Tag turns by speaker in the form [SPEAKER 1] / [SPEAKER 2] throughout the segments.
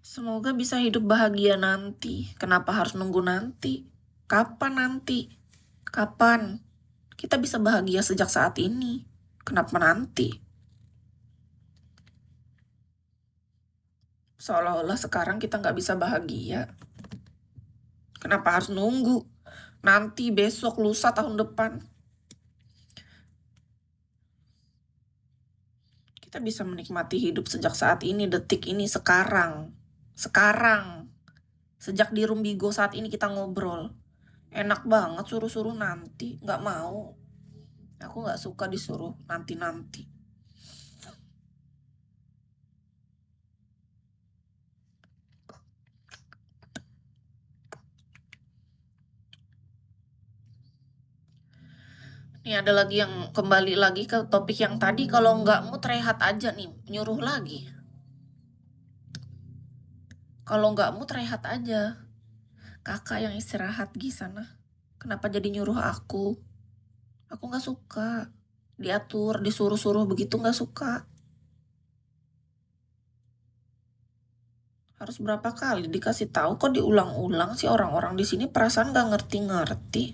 [SPEAKER 1] Semoga bisa hidup bahagia nanti. Kenapa harus nunggu nanti? Kapan nanti? Kapan? Kita bisa bahagia sejak saat ini. Kenapa nanti? Seolah-olah sekarang kita nggak bisa bahagia. Kenapa harus nunggu? Nanti, besok, lusa, tahun depan. Kita bisa menikmati hidup sejak saat ini, detik ini, sekarang. Sekarang. Sejak di Rumbigo saat ini kita ngobrol. Enak banget suruh-suruh nanti. Nggak mau. Aku nggak suka disuruh nanti-nanti. Nih ada lagi yang kembali lagi ke topik yang tadi. Kalau nggak mood rehat aja nih. Nyuruh lagi. Kalau nggak mood rehat aja. Kakak yang istirahat di sana. Kenapa jadi nyuruh aku? Aku nggak suka. Diatur, disuruh-suruh begitu nggak suka. Harus berapa kali dikasih tahu, kok diulang-ulang sih orang-orang di sini, perasaan nggak ngerti-ngerti.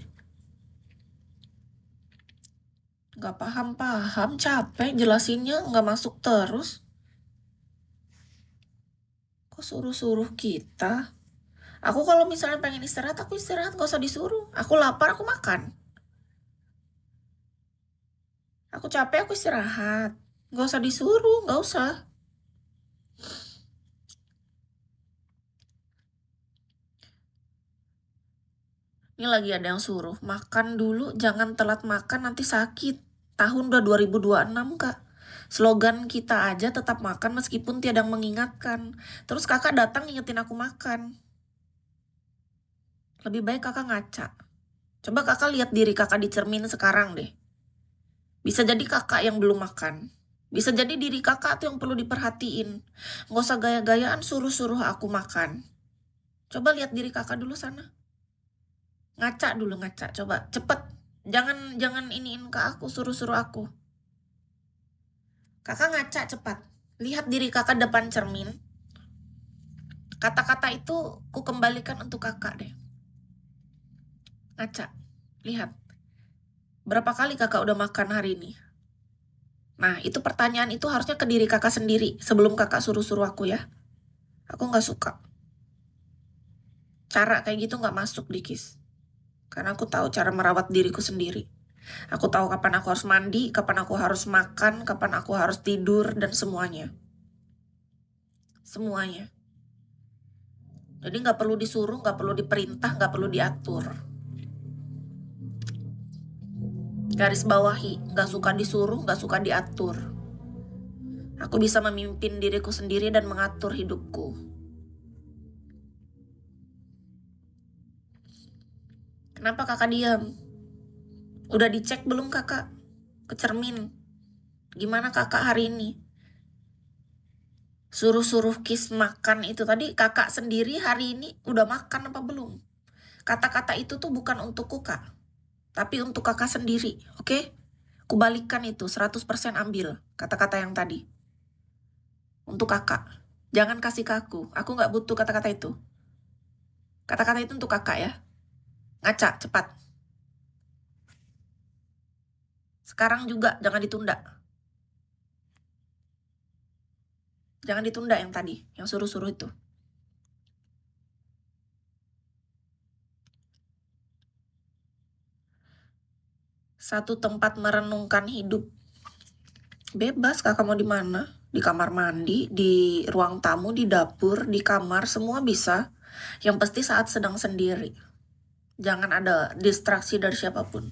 [SPEAKER 1] Nggak paham-paham, capek jelasinnya, nggak masuk terus. Kok suruh-suruh kita? Aku kalau misalnya pengen istirahat, aku istirahat, nggak usah disuruh. Aku lapar, aku makan. Aku capek, aku istirahat. Nggak usah disuruh, nggak usah. Ini lagi ada yang suruh, makan dulu, jangan telat makan, nanti sakit. Tahun udah 2026, Kak. Slogan kita aja tetap makan meskipun tiada yang mengingatkan. Terus kakak datang ngingetin aku makan. Lebih baik kakak ngaca. Coba kakak lihat diri kakak di cermin sekarang deh. Bisa jadi kakak yang belum makan. Bisa jadi diri kakak tuh yang perlu diperhatiin. Nggak usah gaya-gayaan suruh-suruh aku makan. Coba lihat diri kakak dulu sana. Ngaca dulu, ngaca. Coba, cepet. Jangan iniin ke aku, suruh-suruh aku. Kakak ngaca cepat. Lihat diri kakak depan cermin. Kata-kata itu ku kembalikan untuk kakak deh. Ngaca. Lihat. Berapa kali kakak udah makan hari ini? Nah, itu pertanyaan itu harusnya ke diri kakak sendiri sebelum kakak suruh-suruh aku ya. Aku nggak suka. Cara kayak gitu nggak masuk di KIS. Karena aku tahu cara merawat diriku sendiri. Aku tahu kapan aku harus mandi, kapan aku harus makan, kapan aku harus tidur, dan semuanya. Semuanya. Jadi nggak perlu disuruh, nggak perlu diperintah, nggak perlu diatur. Garis bawahi, nggak suka disuruh, nggak suka diatur. Aku bisa memimpin diriku sendiri dan mengatur hidupku. Kenapa kakak diam? Udah dicek belum kakak? Ke cermin. Gimana kakak hari ini? Suruh-suruh KIS makan itu tadi, kakak sendiri hari ini udah makan apa belum? Kata-kata itu tuh bukan untukku kak, tapi untuk kakak sendiri, oke? Kubalikan itu, 100% ambil kata-kata yang tadi. Untuk kakak. Jangan kasih ke aku nggak butuh kata-kata itu. Kata-kata itu untuk kakak ya. Ngaca, cepat. Sekarang juga, jangan ditunda. Jangan ditunda yang tadi, yang suruh-suruh itu. Satu tempat merenungkan hidup. Bebas kakak mau di mana? Di kamar mandi, di ruang tamu, di dapur, di kamar, semua bisa. Yang pasti saat sedang sendiri. Jangan ada distraksi dari siapapun.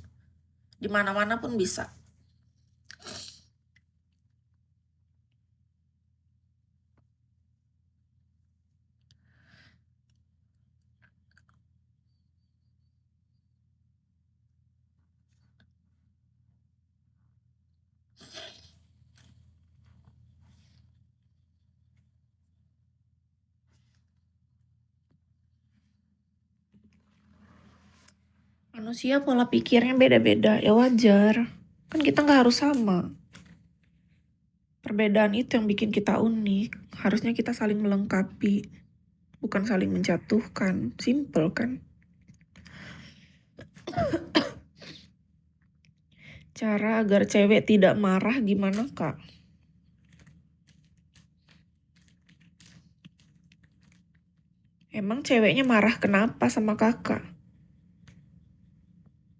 [SPEAKER 1] Di mana-mana pun bisa. Manusia pola pikirnya beda-beda, ya wajar. Kan kita nggak harus sama. Perbedaan itu yang bikin kita unik. Harusnya kita saling melengkapi. bukan saling menjatuhkan. Simple kan? Cara agar cewek tidak marah gimana, Kak? Emang ceweknya marah kenapa sama kakak?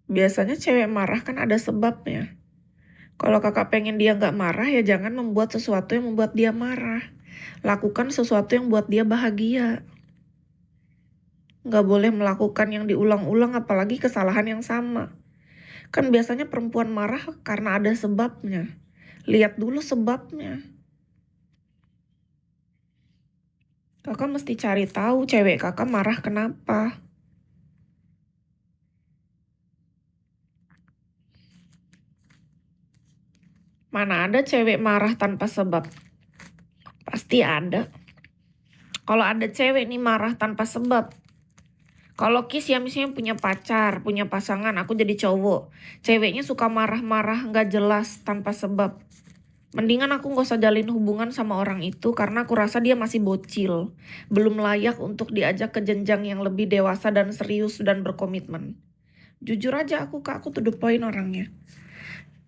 [SPEAKER 1] Biasanya cewek marah kan ada sebabnya. Kalau kakak pengen dia nggak marah, ya jangan membuat sesuatu yang membuat dia marah. Lakukan sesuatu yang buat dia bahagia. Nggak boleh melakukan yang diulang-ulang, apalagi kesalahan yang sama. Kan biasanya perempuan marah karena ada sebabnya. Lihat dulu sebabnya. Kakak mesti cari tahu cewek kakak marah kenapa. Mana ada cewek marah tanpa sebab? Pasti ada. Kalau ada cewek nih marah tanpa sebab. Kalau Kis ya misalnya punya pacar, punya pasangan, aku jadi cowok. Ceweknya suka marah-marah gak jelas tanpa sebab. Mendingan aku gak usah jalin hubungan sama orang itu karena aku rasa dia masih bocil. Belum layak untuk diajak ke jenjang yang lebih dewasa dan serius dan berkomitmen. Jujur aja aku to the point orangnya.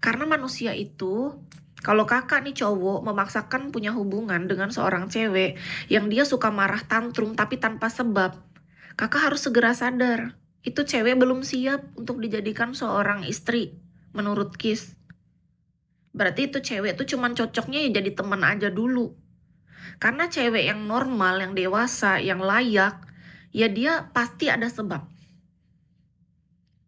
[SPEAKER 1] Karena manusia itu, kalau kakak nih cowok memaksakan punya hubungan dengan seorang cewek yang dia suka marah tantrum tapi tanpa sebab, kakak harus segera sadar, itu cewek belum siap untuk dijadikan seorang istri, menurut Kis. Berarti itu cewek tuh cuman cocoknya ya jadi teman aja dulu. Karena cewek yang normal, yang dewasa, yang layak, ya dia pasti ada sebab.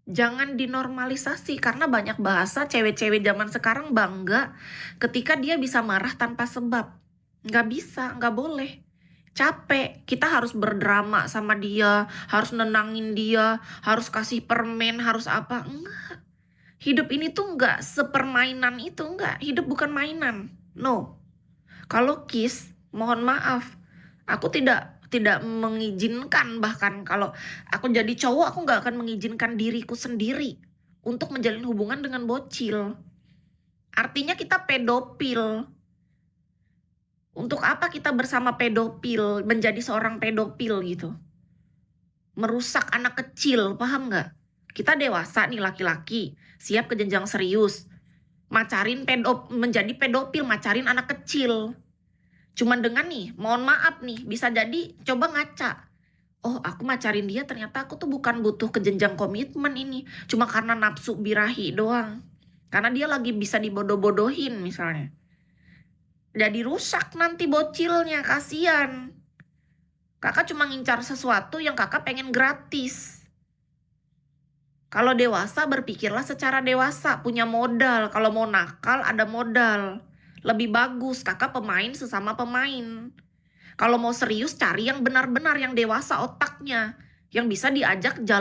[SPEAKER 1] Jangan dinormalisasi karena banyak bahasa cewek-cewek zaman sekarang bangga ketika dia bisa marah tanpa sebab. Nggak bisa, nggak boleh. Capek, kita harus berdrama sama dia, harus nenangin dia, harus kasih permen, harus apa. Enggak. Hidup ini tuh nggak sepermainan itu, nggak. Hidup bukan mainan. No. Kalau Kis, mohon maaf, aku tidak mengizinkan, bahkan kalau aku jadi cowok aku nggak akan mengizinkan diriku sendiri untuk menjalin hubungan dengan bocil. Artinya kita pedofil. Untuk apa kita bersama pedofil, menjadi seorang pedofil gitu? Merusak anak kecil, paham nggak? Kita dewasa nih laki-laki, siap ke jenjang serius. Menjadi pedofil, macarin anak kecil. Cuman dengan nih, mohon maaf nih, bisa jadi coba ngaca. Oh, aku macarin dia, ternyata aku tuh bukan butuh ke jenjang komitmen ini. Cuma karena nafsu birahi doang. Karena dia lagi bisa dibodoh-bodohin misalnya. Jadi rusak nanti bocilnya, kasihan. Kakak cuma ngincar sesuatu yang kakak pengen gratis. Kalau dewasa berpikirlah secara dewasa, punya modal. Kalau mau nakal ada modal. Lebih bagus, kakak pemain sesama pemain. Kalau mau serius cari yang benar-benar, yang dewasa otaknya, yang bisa diajak jalan.